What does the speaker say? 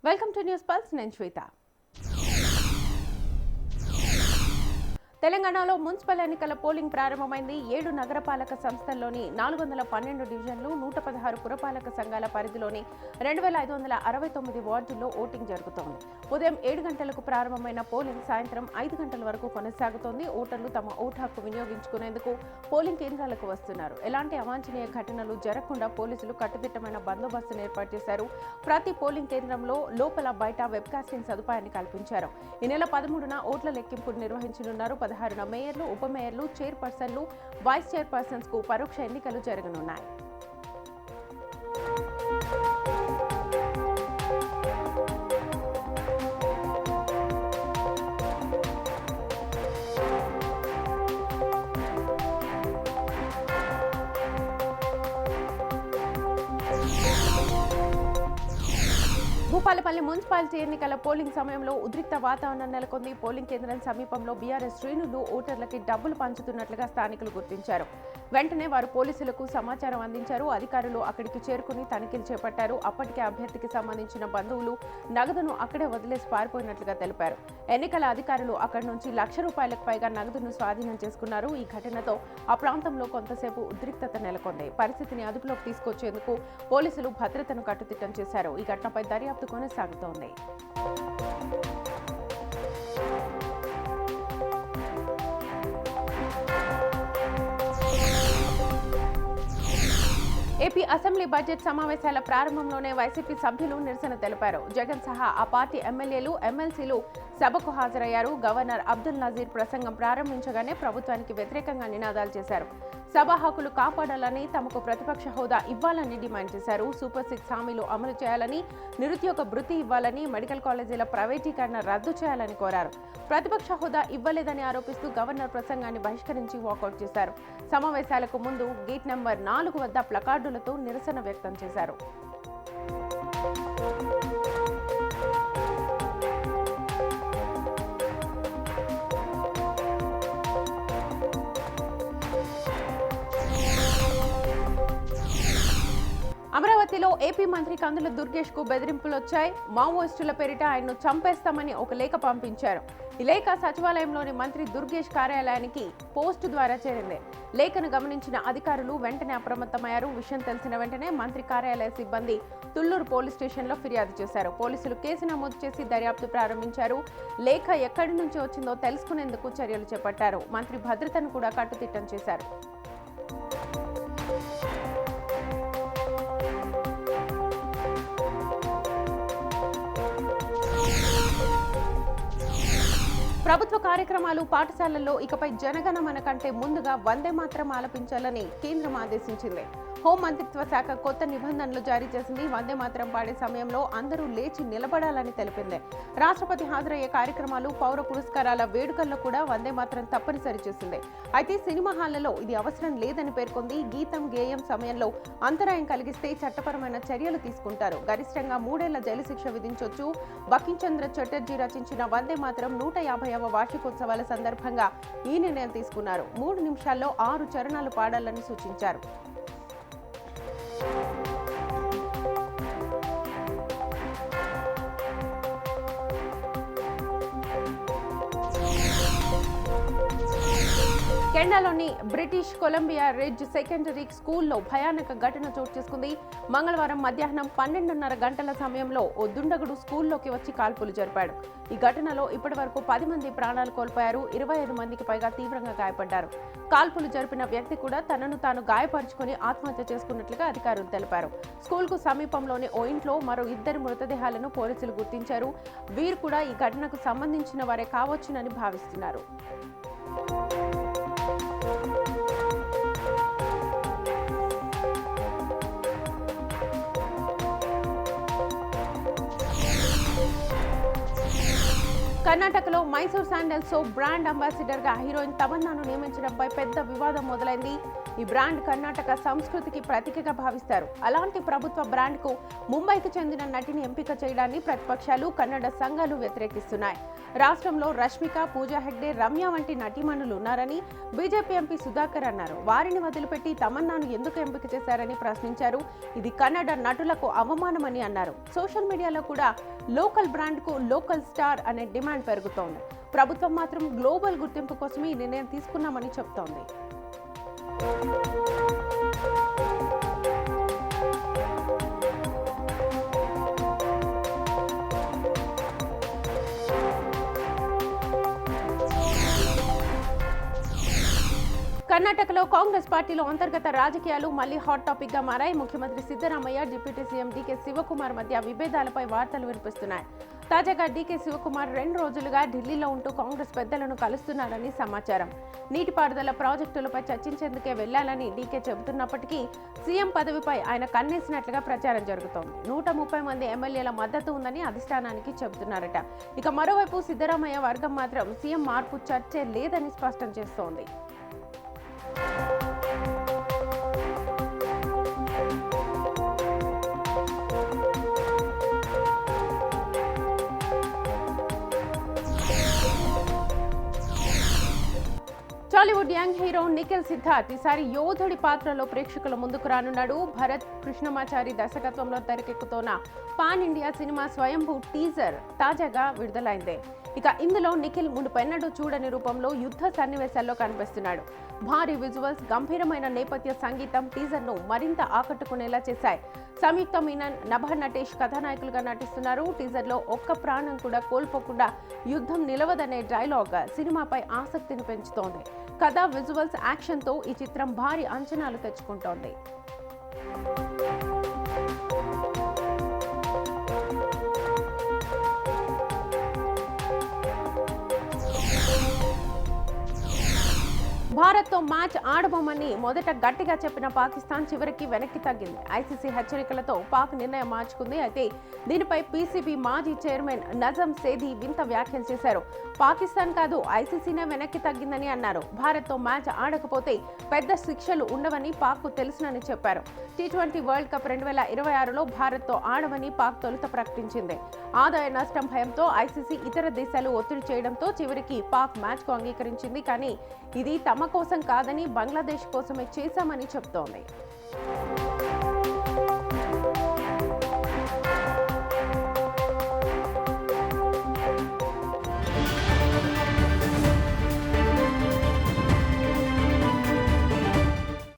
Welcome to news pulse. నేను శ్వేత. తెలంగాణలో municipal ఎన్నికల పోలింగ్ ప్రారంభమైంది. 7 నగరపాలక సంస్థల్లోని 412 డివిజన్లు, 116 పురపాలక సంఘాల పరిధిలోని 2569 వార్డుల్లో ఓటింగ్ జరుగుతోంది. ఉదయం 7 గంటలకు ప్రారంభమైన పోలింగ్ సాయంత్రం 5 గంటల వరకు కొనసాగుతోంది. ఓటర్లు తమ ఓటు హక్కు వినియోగించుకునేందుకు పోలింగ్ కేంద్రాలకు వస్తున్నారు. ఎలాంటి అవాంఛనీయ ఘటనలు జరగకుండా పోలీసులు కట్టుదిట్టమైన బందోబస్తును ఏర్పాటు చేశారు. ప్రతి పోలింగ్ కేంద్రంలో లోపల బయట వెబ్కాస్టింగ్ సదుపాయాన్ని కల్పించారు. ఈ నెల 13న ఓట్ల లెక్కింపును నిర్వహించనున్నారు. 16న మేయర్లు, ఉప మేయర్లు, చైర్పర్సన్లు, వైస్ చైర్పర్సన్స్ కు పరోక్ష ఎన్నికలు జరగనున్నాయి. భూపాలపల్లి మున్సిపాలిటీ ఎన్నికల పోలింగ్ సమయంలో ఉద్రిక్త వాతావరణం నెలకొంది. పోలింగ్ కేంద్రం సమీపంలో బీఆర్ఎస్ శ్రేణులు ఓటర్లకి డబ్బులు పంచుతున్నట్లుగా స్థానికులు గుర్తించారు. వెంటనే వారు పోలీసులకు సమాచారం అందించారు. అధికారులు అక్కడికి చేరుకుని తనిఖీలు చేపట్టారు. అప్పటికే అభ్యర్థికి సంబంధించిన బంధువులు నగదును అక్కడే వదిలేసి పారిపోయినట్లుగా తెలిపారు. ఎన్నికల అధికారులు అక్కడి నుంచి ₹1,00,000కు పైగా నగదును స్వాధీనం చేసుకున్నారు. ఈ ఘటనతో ఆ ప్రాంతంలో కొంతసేపు ఉద్రిక్తత నెలకొంది. పరిస్థితిని అదుపులోకి తీసుకొచ్చేందుకు పోలీసులు భద్రతను కట్టుదిట్టం చేశారు. ఈ ఘటనపై దర్యాప్తు కొనసాగుతోంది. ఏపీ అసెంబ్లీ బడ్జెట్ సమావేశాల ప్రారంభంలోనే వైసీపీ సభ్యులు నిరసన తెలిపారు. జగన్ సహా ఆ పార్టీ ఎమ్మెల్యేలు, ఎమ్మెల్సీలు సభకు హాజరయ్యారు. గవర్నర్ అబ్దుల్ నజీర్ ప్రసంగం ప్రారంభించగానే ప్రభుత్వానికి వ్యతిరేకంగా నినాదాలు చేశారు. సభా హక్కులు కాపాడాలని, తమకు ప్రతిపక్ష హోదా ఇవ్వాలని డిమాండ్ చేశారు. సూపర్ 6 హామీలు అమలు చేయాలని, నిరుద్యోగ భృతి ఇవ్వాలని, మెడికల్ కాలేజీల ప్రైవేటీకరణ రద్దు చేయాలని కోరారు. ప్రతిపక్ష హోదా ఇవ్వలేదని ఆరోపిస్తూ గవర్నర్ ప్రసంగాన్ని బహిష్కరించి వాకౌట్ చేశారు. సమావేశాలకు ముందు గేట్ నంబర్ 4 వద్ద ప్లకార్డులతో నిరసన వ్యక్తం చేశారు. అమరావతిలో ఏపీ మంత్రి కందుల దుర్గేష్ కు బెదిరింపులు వచ్చాయి. మావోయిస్టుల పేరిట ఆయన్ను చంపేస్తామని ఒక లేఖ పంపించారు. ఈ లేఖ సచివాలయంలోని మంత్రి దుర్గేష్ కార్యాలయానికి పోస్టు ద్వారా చేరింది. లేఖను గమనించిన అధికారులు వెంటనే అప్రమత్తమయ్యారు. విషయం తెలిసిన వెంటనే మంత్రి కార్యాలయ సిబ్బంది తుళ్లూరు పోలీస్ స్టేషన్లో ఫిర్యాదు చేశారు. పోలీసులు కేసు నమోదు చేసి దర్యాప్తు ప్రారంభించారు. లేఖ ఎక్కడి నుంచి వచ్చిందో తెలుసుకునేందుకు చర్యలు చేపట్టారు. మంత్రి భద్రతను కూడా కట్టుదిట్టం చేశారు. ప్రభుత్వ కార్యక్రమాలు, పాఠశాలల్లో ఇకపై జనగణమన కంటే ముందుగా వందే మాత్రం ఆలపించాలని కేంద్రం ఆదేశించింది. హోం మంత్రిత్వ శాఖ కొత్త నిబంధనలు జారీ చేసింది. వందే మాత్రం పాడే సమయంలో అందరూ లేచి నిలబడాలని తెలిపింది. రాష్ట్రపతి హాజరయ్యే కార్యక్రమాలు, పౌర పురస్కారాల వేడుకల్లో కూడా వందే మాత్రం తప్పనిసరి చేసింది. అయితే సినిమా హాళ్లలో ఇది అవసరం లేదని పేర్కొంది. గీతం, గేయం సమయంలో అంతరాయం కలిగిస్తే చట్టపరమైన చర్యలు తీసుకుంటారు. గరిష్టంగా 3 ఏళ్ల జైలు శిక్ష విధించొచ్చు. బంకించంద్ర చటర్జీ రచించిన వందే మాత్రం 150వ వార్షికోత్సవాల సందర్భంగా ఈ నిర్ణయం తీసుకున్నారు. 3 నిమిషాల్లో 6 చరణాలు పాడాలని సూచించారు. కెనడాలోని బ్రిటిష్ కొలంబియా రిడ్జ్ సెకండరీ స్కూల్లో భయానక ఘటన చోటు చేసుకుంది. మంగళవారం మధ్యాహ్నం 12:30 గంటల సమయంలో ఓ దుండగుడు స్కూల్లోకి వచ్చి కాల్పులు జరిపాడు. ఈ ఘటనలో ఇప్పటి వరకు 10 మంది ప్రాణాలు కోల్పోయారు. 25 మందికి పైగా తీవ్రంగా గాయపడ్డారు. కాల్పులు జరిపిన వ్యక్తి కూడా తనను తాను గాయపరుచుకుని ఆత్మహత్య చేసుకున్నట్లుగా అధికారులు తెలిపారు. స్కూల్కు సమీపంలోని ఓ ఇంట్లో మరో 2 మృతదేహాలను పోలీసులు గుర్తించారు. వీరు కూడా ఈ ఘటనకు సంబంధించిన వారే కావచ్చునని భావిస్తున్నారు. కర్ణాటకలో Mysore sandal soap brand ambassador గా హీరోయిన్ తమన్నాను నియమించడంపై పెద్ద వివాదం మొదలైంది. ఈ బ్రాండ్ కర్ణాటక సంస్కృతికి ప్రతీకగా భావిస్తారు. అలాంటి ప్రభుత్వ బ్రాండ్కు ముంబైకి చెందిన నటిని ఎంపిక చేయడాన్ని ప్రతిపక్షాలు, కన్నడ సంఘాలు వ్యతిరేకిస్తున్నాయి. రాష్ట్రంలో రష్మిక, పూజా హెగ్డే, రమ్య వంటి నటీమణులు ఉన్నారని బీజేపీ ఎంపీ సుధాకర్ అన్నారు. వారిని వదిలిపెట్టి తమన్నాను ఎందుకు ఎంపిక చేశారని ప్రశ్నించారు. ఇది కన్నడ నటులకు అవమానమని అన్నారు. సోషల్ మీడియాలో కూడా లోకల్ బ్రాండ్కు లోకల్ స్టార్ అనే డిమాండ్ పెరుగుతోంది. ప్రభుత్వం మాత్రం గ్లోబల్ గుర్తింపు కోసమే ఈ నిర్ణయం తీసుకున్నామని చెబుతోంది. కర్ణాటకలో కాంగ్రెస్ పార్టీలో అంతర్గత రాజకీయాలు మళ్లీ హాట్ టాపిక్ గా మారాయి. ముఖ్యమంత్రి సిద్ధరామయ్య, డిప్యూటీ సీఎం డీకే శివకుమార్ మధ్య విభేదాలపై వార్తలు వినిపిస్తున్నాయి. తాజాగా డీకే శివకుమార్ 2 రోజులుగా ఢిల్లీలో ఉంటూ కాంగ్రెస్ పెద్దలను కలుస్తున్నారని సమాచారం. నీటిపారుదల ప్రాజెక్టులపై చర్చించేందుకే వెళ్లాలని డీకే చెబుతున్నప్పటికీ సీఎం పదవిపై ఆయన కన్నేసినట్లుగా ప్రచారం జరుగుతోంది. 130 మంది ఎమ్మెల్యేల మద్దతు ఉందని అధిష్టానానికి చెబుతున్నారట. ఇక మరోవైపు సిద్ధరామయ్య వర్గం మాత్రం సీఎం మార్పు చర్చే లేదని స్పష్టం చేస్తోంది. టాలీవుడ్ యంగ్ హీరో నిఖిల్ సిద్ధార్థ్ ఈసారి యోధుడి పాత్రలో ప్రేక్షకుల ముందుకు రానున్నాడు. భరత్ కృష్ణమాచారి దర్శకత్వంలో తెరకెక్కుతోన్న పాన్ ఇండియా సినిమా స్వయంభూ టీజర్ తాజాగా విడుదలైంది. ఇక ఇందులో నిఖిల్ మునుపెన్నడూ చూడని రూపంలో యుద్ధ సన్నివేశాల్లో కనిపిస్తున్నాడు. భారీ విజువల్స్, గంభీరమైన నేపథ్య సంగీతం టీజర్ను మరింత ఆకట్టుకునేలా చేశాయి. సంయుక్త మీనన్, నభ నటేష్ కథానాయకులుగా నటిస్తున్నారు. టీజర్లో ఒక్క ప్రాణం కూడా కోల్పోకుండా యుద్ధం నిలవదనే డైలాగ్ సినిమాపై ఆసక్తిని పెంచుతోంది. కథ, విజువల్స్, యాక్షన్తో ఈ చిత్రం భారీ అంచనాలు తెచ్చుకుంటోంది. భారత్తో మ్యాచ్ ఆడబోమని మొదట గట్టిగా చెప్పిన పాకిస్తాన్ చివరికి వెనక్కి తగ్గింది. ఐసీసీ హెచ్చరికలతో పాక్ నిర్ణయం మార్చుకుంది. అయితే దీనిపై పీసీబీ మాజీ చైర్మన్ నజం సేథీ వింత వ్యాఖ్యలు చేశారు. పాకిస్తాన్ కాదు, ఐసీసీనే వెనక్కి తగ్గిందని అన్నారు. భారత్తో మ్యాచ్ ఆడకపోతే పెద్ద శిక్షలు ఉండవని పాక్కు తెలుసునని చెప్పారు. టీ20 వరల్డ్ కప్ 2026లో భారత్తో ఆడవని పాక్ తొలుత ప్రకటించింది. ఆదాయ నష్టం భయంతో ఐసీసీ ఇతర దేశాలు ఒత్తిడి చేయడంతో చివరికి పాక్ మ్యాచ్కు అంగీకరించింది. కానీ ఇది తమ కోసం కాదని బంగ్లాదేశ్ కోసమే చేశామని చెబుతోంది.